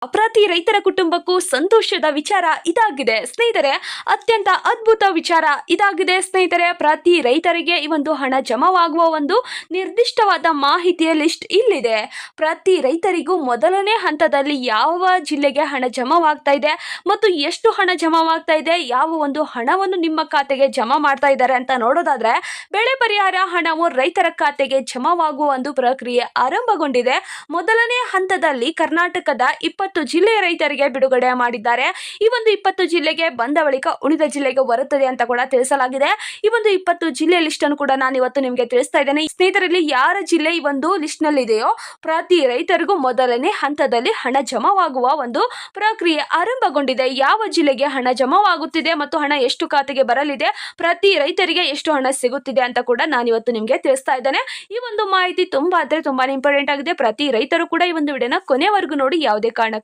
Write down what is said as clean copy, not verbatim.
ಪ್ರತಿ ರೈತರ ಕುಟುಂಬಕ್ಕೂ ಸಂತೋಷದ ವಿಚಾರ ಇದಾಗಿದೆ ಸ್ನೇಹಿತರೆ. ಅತ್ಯಂತ ಅದ್ಭುತ ವಿಚಾರ ಇದಾಗಿದೆ ಸ್ನೇಹಿತರೆ. ಪ್ರತಿ ರೈತರಿಗೆ ಈ ಒಂದು ಹಣ ಜಮಾವಾಗುವ ಒಂದು ನಿರ್ದಿಷ್ಟವಾದ ಮಾಹಿತಿಯ ಲಿಸ್ಟ್ ಇಲ್ಲಿದೆ. ಪ್ರತಿ ರೈತರಿಗೂ ಮೊದಲನೇ ಹಂತದಲ್ಲಿ ಯಾವ ಜಿಲ್ಲೆಗೆ ಹಣ ಜಮಾವಾಗ್ತಾ ಇದೆ ಮತ್ತು ಎಷ್ಟು ಹಣ ಜಮಾವಾಗ್ತಾ ಇದೆ, ಯಾವ ಒಂದು ಹಣವನ್ನು ನಿಮ್ಮ ಖಾತೆಗೆ ಜಮಾ ಮಾಡ್ತಾ ಇದ್ದಾರೆ ಅಂತ ನೋಡೋದಾದ್ರೆ, ಬೆಳೆ ಪರಿಹಾರ ಹಣವು ರೈತರ ಖಾತೆಗೆ ಜಮಾವಾಗುವ ಒಂದು ಪ್ರಕ್ರಿಯೆ ಆರಂಭಗೊಂಡಿದೆ. ಮೊದಲನೇ ಹಂತದಲ್ಲಿ ಕರ್ನಾಟಕದ 20 ಜಿಲ್ಲೆಯ ರೈತರಿಗೆ ಬಿಡುಗಡೆ ಮಾಡಿದ್ದಾರೆ. ಈ ಒಂದು 20 ಜಿಲ್ಲೆಗೆ ಬಂದ ಬಳಿಕ ಉಳಿದ ಜಿಲ್ಲೆಗೆ ಬರುತ್ತದೆ ಅಂತ ಕೂಡ ತಿಳಿಸಲಾಗಿದೆ. ಈ ಒಂದು 20 ಜಿಲ್ಲೆ ಲಿಸ್ಟ್ ಅನ್ನು ಕೂಡ ನಾನು ಇವತ್ತು ನಿಮಗೆ ತಿಳಿಸ್ತಾ ಇದ್ದೇನೆ. ಸ್ನೇಹಿತರಲ್ಲಿ ಯಾರ ಜಿಲ್ಲೆ ಈ ಒಂದು ಲಿಸ್ಟ್ ನಲ್ಲಿ ಇದೆಯೋ ಪ್ರತಿ ರೈತರಿಗೂ ಮೊದಲನೇ ಹಂತದಲ್ಲಿ ಹಣ ಜಮಾವಾಗುವ ಒಂದು ಪ್ರಕ್ರಿಯೆ ಆರಂಭಗೊಂಡಿದೆ. ಯಾವ ಜಿಲ್ಲೆಗೆ ಹಣ ಜಮಾವಾಗುತ್ತಿದೆ ಮತ್ತು ಹಣ ಎಷ್ಟು ಖಾತೆಗೆ ಬರಲಿದೆ, ಪ್ರತಿ ರೈತರಿಗೆ ಎಷ್ಟು ಹಣ ಸಿಗುತ್ತಿದೆ ಅಂತ ಕೂಡ ನಾನು ಇವತ್ತು ನಿಮಗೆ ತಿಳಿಸ್ತಾ ಇದ್ದೇನೆ. ಈ ಒಂದು ಮಾಹಿತಿ ತುಂಬಾನೇ ಇಂಪಾರ್ಟೆಂಟ್ ಆಗಿದೆ. ಪ್ರತಿ ರೈತರು ಕೂಡ ಈ ಒಂದು ವಿಡಿಯೋನ ಕೊನೆವರೆಗೂ ನೋಡಿ, ಯಾವುದೇ ಕಾರಣ